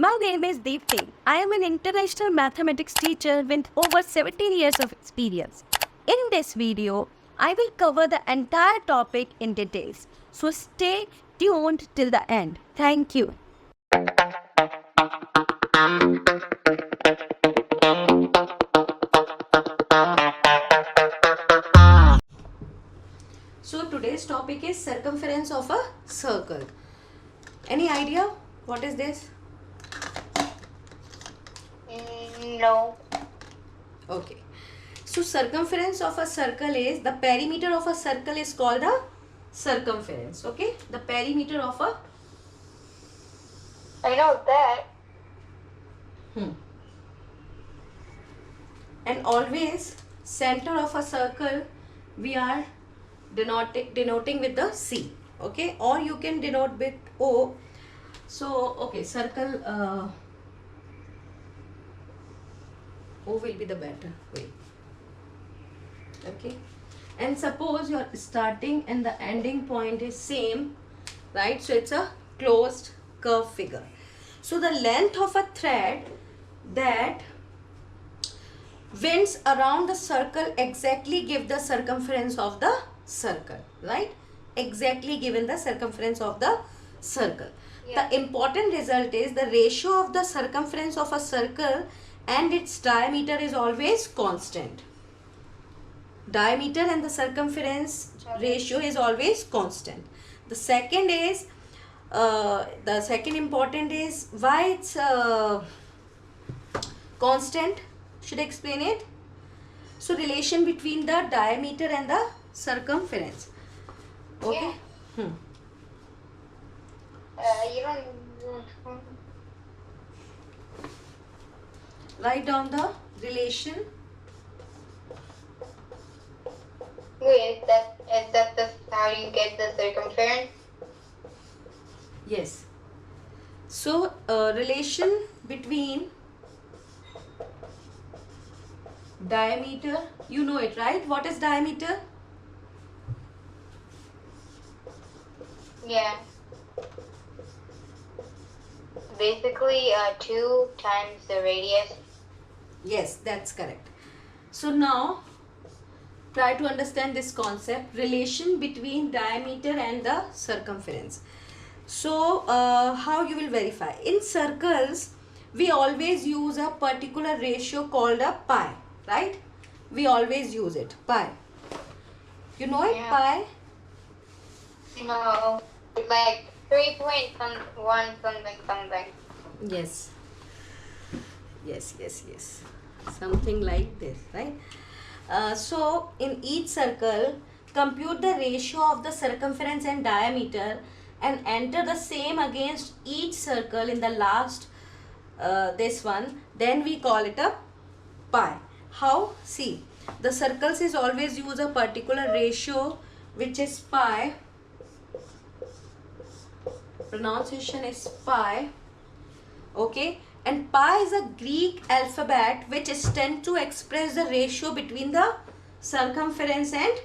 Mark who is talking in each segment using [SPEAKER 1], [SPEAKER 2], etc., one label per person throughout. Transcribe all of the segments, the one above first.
[SPEAKER 1] My name is Deepthi. I am an international mathematics teacher with over 17 years of experience. In this video, I will cover the entire topic in details. So stay tuned till the end. Thank you. So today's topic is circumference of a circle. Any idea what is this?
[SPEAKER 2] No.
[SPEAKER 1] Okay. So circumference of a circle is, the perimeter of a circle is called a circumference. Okay. The perimeter of a.
[SPEAKER 2] I know that.
[SPEAKER 1] And always center of a circle we are denoting with the C. Okay. Or you can denote with O. So okay, circle O will be the better way. Okay. And suppose your starting and the ending point is same, right? So it's a closed curve figure. So the length of a thread that winds around the circle exactly give the circumference of the circle, right? Exactly given the circumference of the circle.
[SPEAKER 2] Yeah.
[SPEAKER 1] The important result is the ratio of the circumference of a circle and its diameter is always constant. Diameter and the circumference ratio is always constant. The second is the second important is why it's constant. Should I explain it? So relation between the diameter and the circumference. Okay.
[SPEAKER 2] Yeah. You don't.
[SPEAKER 1] Write down the relation.
[SPEAKER 2] Wait, is that how you get the circumference?
[SPEAKER 1] Yes. So relation between diameter, you know it, right? What is diameter?
[SPEAKER 2] Yeah. Basically, 2 times the radius.
[SPEAKER 1] Yes, that's correct. So now try to understand this concept, relation between diameter and the circumference. So how you will verify? In circles, we always use a particular ratio called a pi, right? We always use it, pi. You know it,
[SPEAKER 2] Yeah.
[SPEAKER 1] pi?
[SPEAKER 2] No. Like 3.1 something.
[SPEAKER 1] Yes. Yes. Something like this, right? So in each circle, compute the ratio of the circumference and diameter and enter the same against each circle in the last this one. Then we call it a pi. How? See, the circles is always use a particular ratio which is pi. Pronunciation is pi. Okay. And pi is a Greek alphabet which is tend to express the ratio between the circumference and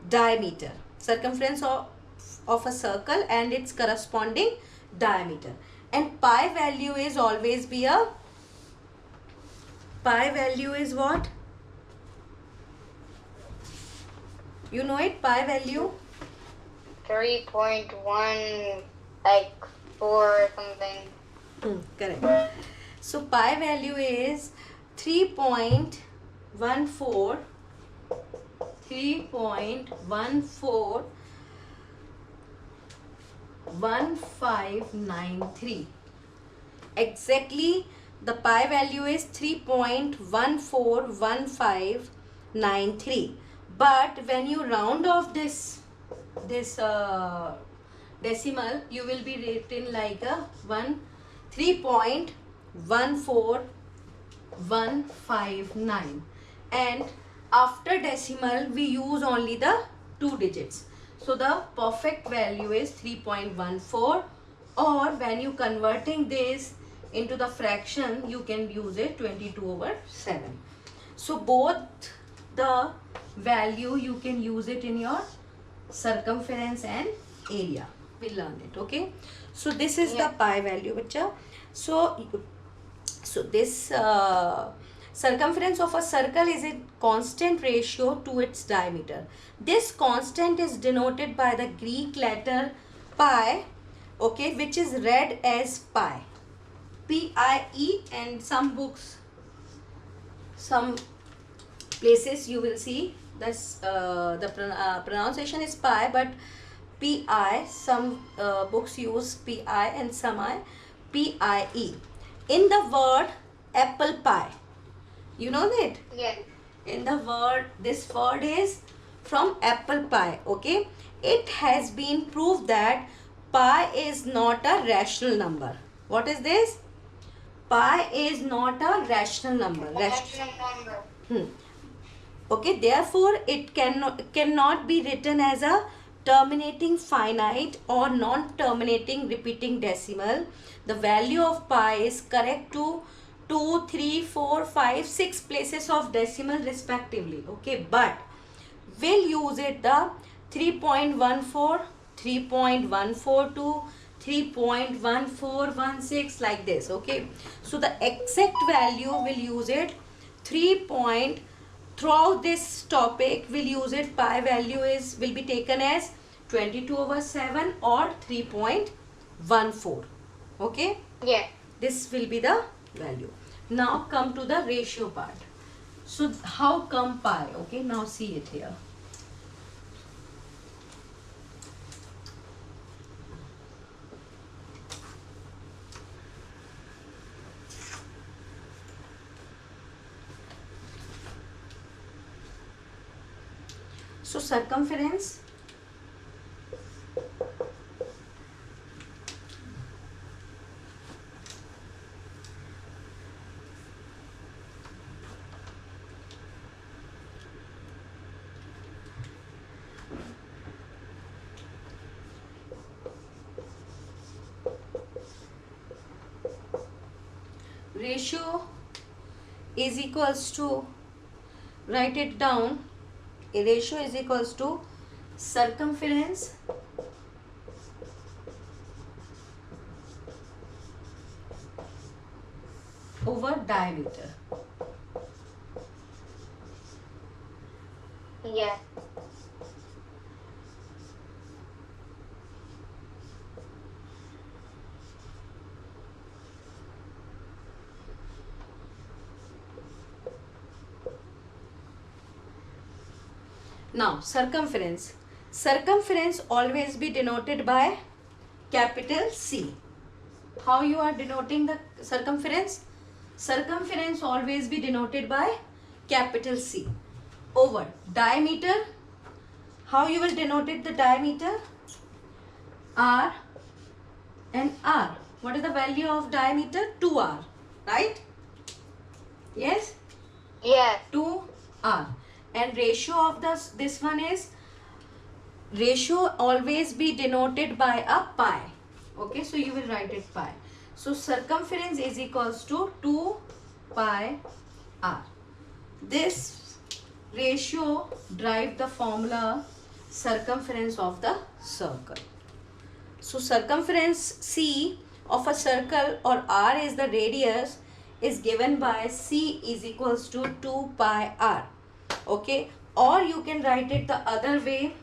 [SPEAKER 1] diameter. Circumference of a circle and its corresponding diameter. And pi value is always be a, pi value is what? You know it, pi value?
[SPEAKER 2] 3.1, like 4 something.
[SPEAKER 1] Correct. So pi value is 3.14 1593. Exactly, the pi value is 3.141593. But when you round off this decimal, you will be written like a 3.14159, and after decimal we use only the 2 digits. So the perfect value is 3.14, or when you converting this into the fraction you can use it 22/7. So both the value you can use it in your circumference and area. We'll learn it. Okay. So this is the pi value, bacha. So this circumference of a circle is a constant ratio to its diameter. This constant is denoted by the Greek letter pi, okay, which is read as pi, P-I-E, and some books, some places you will see this pronunciation is pi, but pi, some books use pi and some are pie. In the word apple pie, you know that?
[SPEAKER 2] Yes.
[SPEAKER 1] In the word, this word is from apple pie, okay. It has been proved that pi is not a rational number. What is this? Pi is not a rational number.
[SPEAKER 2] Rational number.
[SPEAKER 1] Okay, therefore it cannot be written as a terminating finite or non-terminating repeating decimal. The value of pi is correct to 2, 3, 4, 5, 6 places of decimal respectively. Okay, but we'll use it the 3.14, 3.142, 3.1416 like this. Okay, so the exact value will use it 3. Throughout this topic we'll use it, pi value will be taken as 22/7 or 3.14. okay,
[SPEAKER 2] Yes.
[SPEAKER 1] this will be the value. Now come to the ratio part. So how come pi? Okay, now see it here. So circumference ratio is equals to, write it down, a ratio is equals to circumference over diameter.
[SPEAKER 2] Yes.
[SPEAKER 1] Now circumference. Circumference always be denoted by capital C. How you are denoting the circumference? Circumference always be denoted by capital C. Over diameter. How you will denote it, the diameter? R and R. What is the value of diameter? 2R. Right? Yes?
[SPEAKER 2] Yes.
[SPEAKER 1] 2R. And ratio of this one is, ratio always be denoted by a pi. Okay, so you will write it pi. So circumference is equals to 2 pi r. This ratio drive the formula circumference of the circle. So circumference C of a circle, or r is the radius, is given by C is equals to 2 pi r. Okay, or you can write it the other way.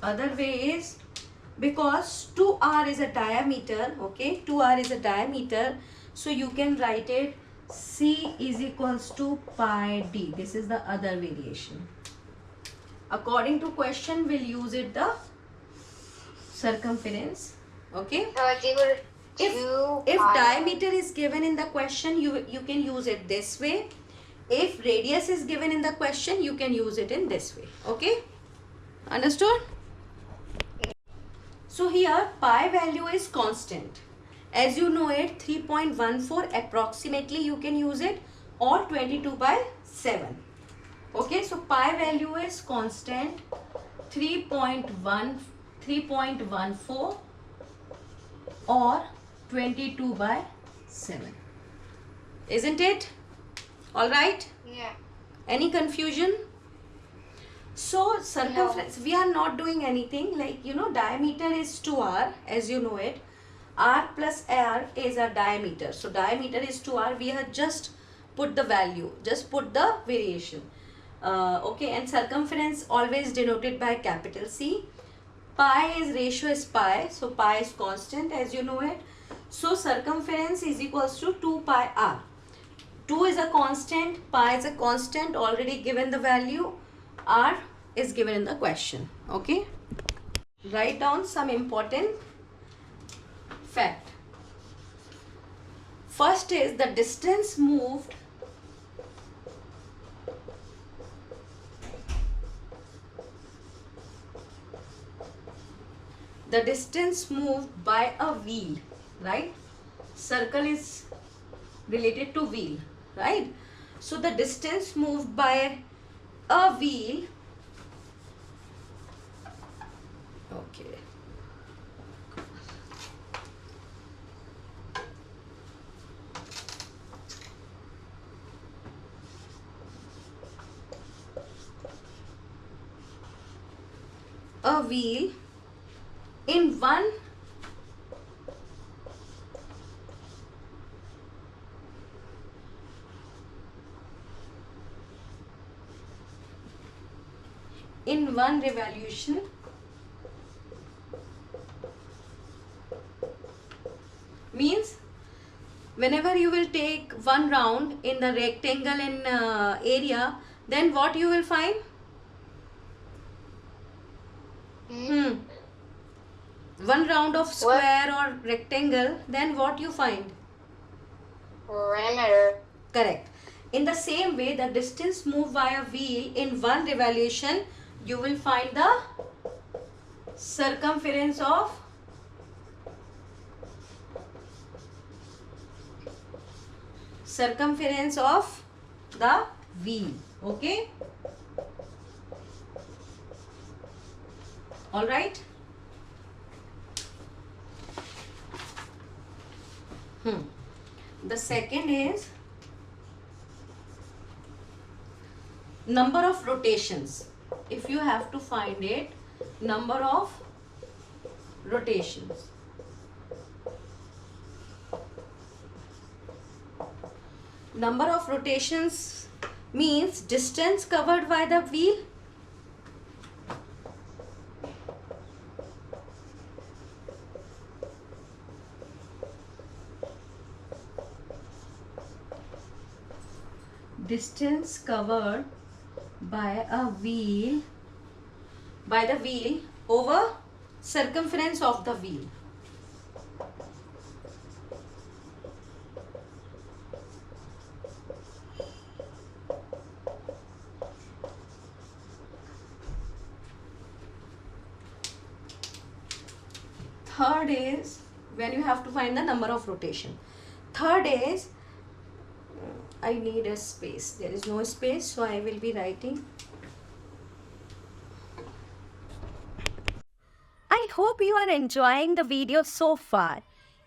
[SPEAKER 1] Other way is, because 2r is a diameter, okay, 2r is a diameter, so you can write it C is equals to pi d. This is the other variation. According to question, we'll use it the circumference. Okay, if diameter is given in the question, you can use it this way. If radius is given in the question, you can use it in this way. Okay, understood? So here pi value is constant. As you know it, 3.14 approximately you can use it, or 22/7. Okay, so pi value is constant, 3.14 or 22/7. Isn't it? All right.
[SPEAKER 2] Yeah.
[SPEAKER 1] Any confusion? So circumference, we are not doing anything, like diameter is 2r, as you know it. R plus R is our diameter. So diameter is 2r. We have just put the value, just put the variation. Okay, and circumference always denoted by capital C. Pi is ratio is pi, so pi is constant, as you know it. So circumference is equals to 2 pi r. 2 is a constant, pi is a constant, already given the value, r is given in the question. Okay, write down some important fact. First is the distance moved by a wheel, right? Circle is related to wheel, right? So the distance moved by a wheel, okay, a wheel in one revolution means whenever you will take one round in the rectangle in area, then what you will find? One round of square or rectangle, then what you find?
[SPEAKER 2] Perimeter.
[SPEAKER 1] Correct. In the same way, the distance moved by a wheel in one revolution, you will find the circumference of the wheel. Okay. All right. The second is number of rotations. If you have to find it, number of rotations. Number of rotations means distance covered by the wheel distance covered by the wheel over circumference of the wheel. Third is when you have to find the number of rotation. Third is, I need a space. There is no space, so I will be writing.
[SPEAKER 3] I hope you are enjoying the video so far.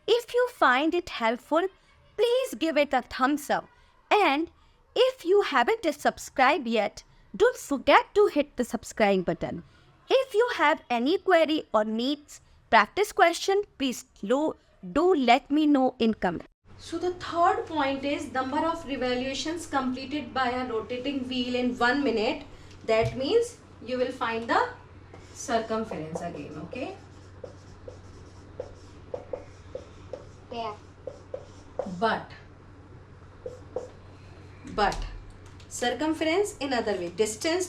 [SPEAKER 3] If you find it helpful, please give it a thumbs up. And if you haven't subscribed yet, don't forget to hit the subscribe button. If you have any query or needs practice question, please do let me know in comment.
[SPEAKER 1] So the third point is number of revolutions completed by a rotating wheel in 1 minute. That means you will find the circumference again. Okay.
[SPEAKER 2] Yeah.
[SPEAKER 1] But circumference in other way. Distance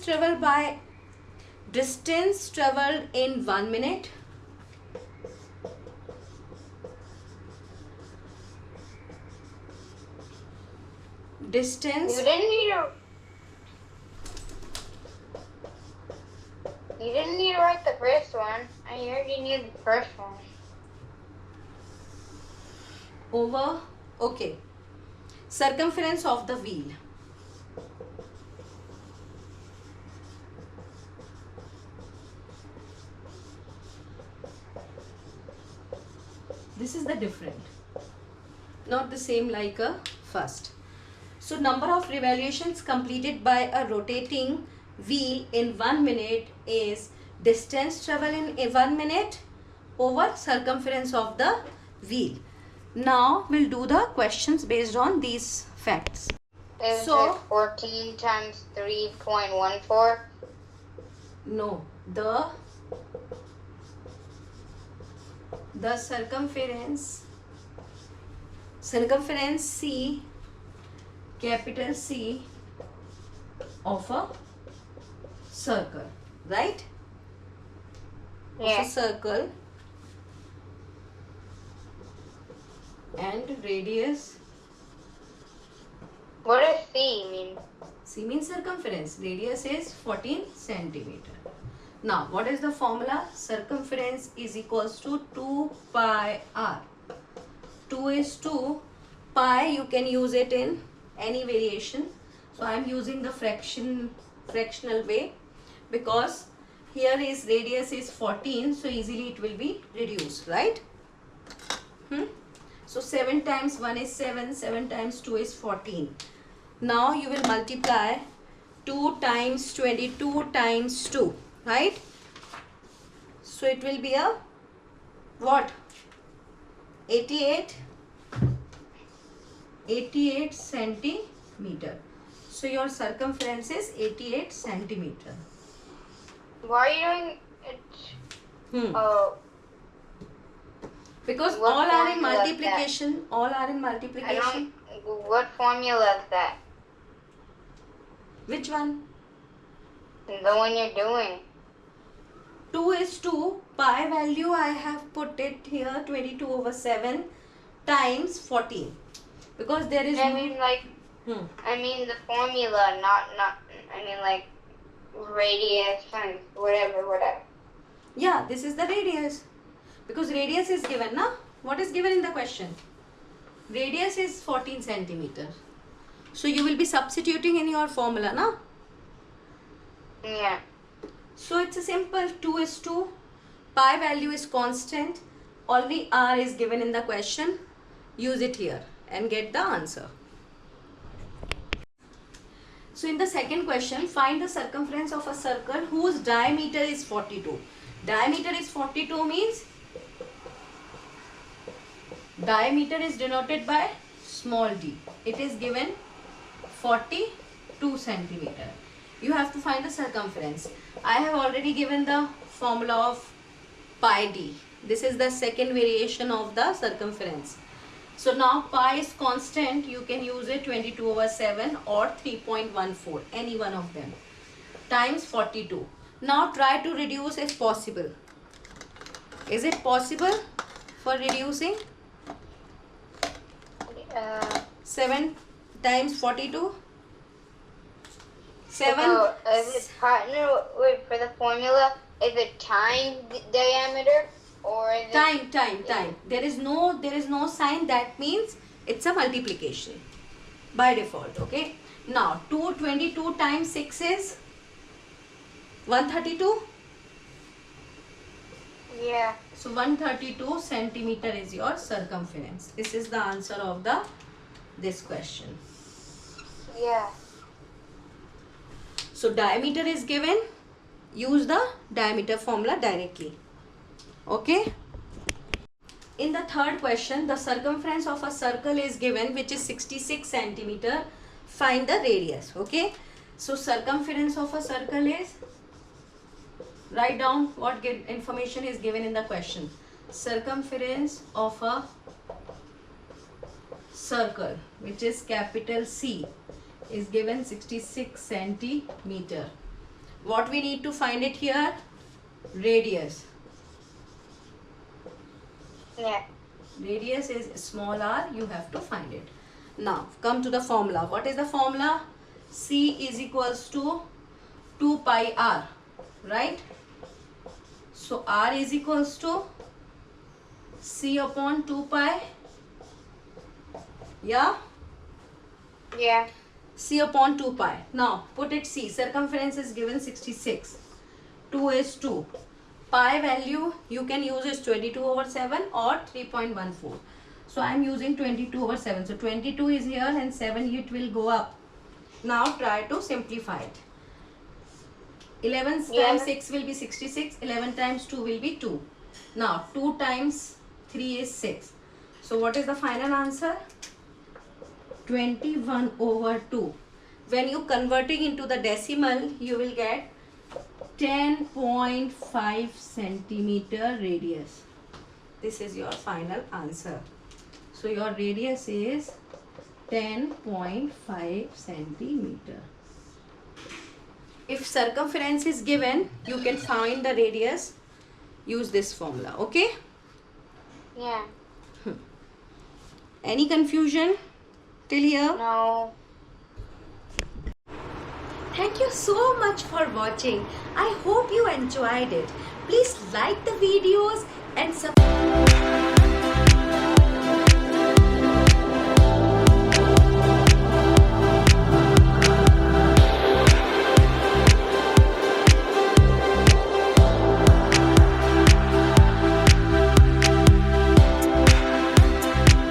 [SPEAKER 1] traveled in 1 minute. Distance.
[SPEAKER 2] You didn't need to write the first one. I already knew the first one.
[SPEAKER 1] Over, okay, circumference of the wheel. This is the different, not the same like a first. So number of revolutions completed by a rotating wheel in 1 minute is distance travel in 1 minute over circumference of the wheel. Now we'll do the questions based on these facts.
[SPEAKER 2] Is
[SPEAKER 1] So-
[SPEAKER 2] it 14 times 3.14?
[SPEAKER 1] No, the circumference C, capital C of a circle, right? Of a
[SPEAKER 2] Yeah.
[SPEAKER 1] circle, and radius.
[SPEAKER 2] What does C mean?
[SPEAKER 1] C means circumference. Radius is 14 centimeter. Now, what is the formula? Circumference is equals to 2 pi r. 2 is 2. Pi, you can use it in any variation. So, I am using the fractional way, because here is radius is 14. So, easily it will be reduced, right? So, 7 times 1 is 7. 7 times 2 is 14. Now, you will multiply 2 times 22 times 2. Right? So it will be a what? 88 centimeter. So your circumference is 88 centimeter.
[SPEAKER 2] Why are you doing it?
[SPEAKER 1] Because
[SPEAKER 2] What
[SPEAKER 1] all are in
[SPEAKER 2] formula is
[SPEAKER 1] multiplication. All are in
[SPEAKER 2] I
[SPEAKER 1] multiplication.
[SPEAKER 2] don't. What formula is that?
[SPEAKER 1] Which one?
[SPEAKER 2] The one you're doing.
[SPEAKER 1] 2 is 2. Pi value I have put it here 22 over 7 times 14. Because there is
[SPEAKER 2] I mean, like, I mean the formula, not. I mean, like, radius times whatever.
[SPEAKER 1] Yeah, this is the radius. Because radius is given, na? What is given in the question? Radius is 14 centimeter. So you will be substituting in your formula, na?
[SPEAKER 2] Yeah.
[SPEAKER 1] So it's a simple 2 is 2. Pi value is constant. Only r is given in the question. Use it here and get the answer. So in the second question, find the circumference of a circle whose diameter is 42. Diameter is 42 means diameter is denoted by small d. It is given 42 centimeter. You have to find the circumference. I have already given the formula of pi d. This is the second variation of the circumference. So now pi is constant. You can use it 22 over 7 or 3.14. Any one of them. Times 42. Now try to reduce if possible. Is it possible for reducing? 7 times 42? 7?
[SPEAKER 2] Is it no, wait, for the formula, is it time diameter or is it
[SPEAKER 1] Time. There is no sign. That means it's a multiplication by default. Okay. Now 222 times 6 is 132.
[SPEAKER 2] Yeah.
[SPEAKER 1] So 132 centimeter is your circumference. This is the answer of this question.
[SPEAKER 2] Yeah.
[SPEAKER 1] So diameter is given. Use the diameter formula directly. Okay. In the third question, the circumference of a circle is given, which is 66 centimeter. Find the radius. Okay. So circumference of a circle is, write down what information is given in the question. Circumference of a circle, which is capital C, is given 66 centimeter. What we need to find it here? Radius.
[SPEAKER 2] Yeah.
[SPEAKER 1] Radius is small r. You have to find it. Now come to the formula. What is the formula? C is equals to 2 pi r. Right? So r is equals to C upon 2 pi. Yeah?
[SPEAKER 2] Yeah.
[SPEAKER 1] C upon 2 pi. Now put it C. Circumference is given 66. 2 is 2. Pi value you can use is 22 over 7 or 3.14. So I am using 22 over 7. So 22 is here and 7 it will go up. Now try to simplify it. 11
[SPEAKER 2] Yeah.
[SPEAKER 1] times 6 will be 66. 11 times 2 will be 2. Now 2 times 3 is 6. So what is the final answer? 21 over 2. When you converting into the decimal, you will get 10.5 centimeter radius. This is your final answer. So your radius is 10.5 centimeter. If circumference is given, you can find the radius. Use this formula, okay?
[SPEAKER 2] Yeah.
[SPEAKER 1] Any confusion till here?
[SPEAKER 2] No.
[SPEAKER 3] Thank you so much for watching. I hope you enjoyed it. Please like the videos and subscribe.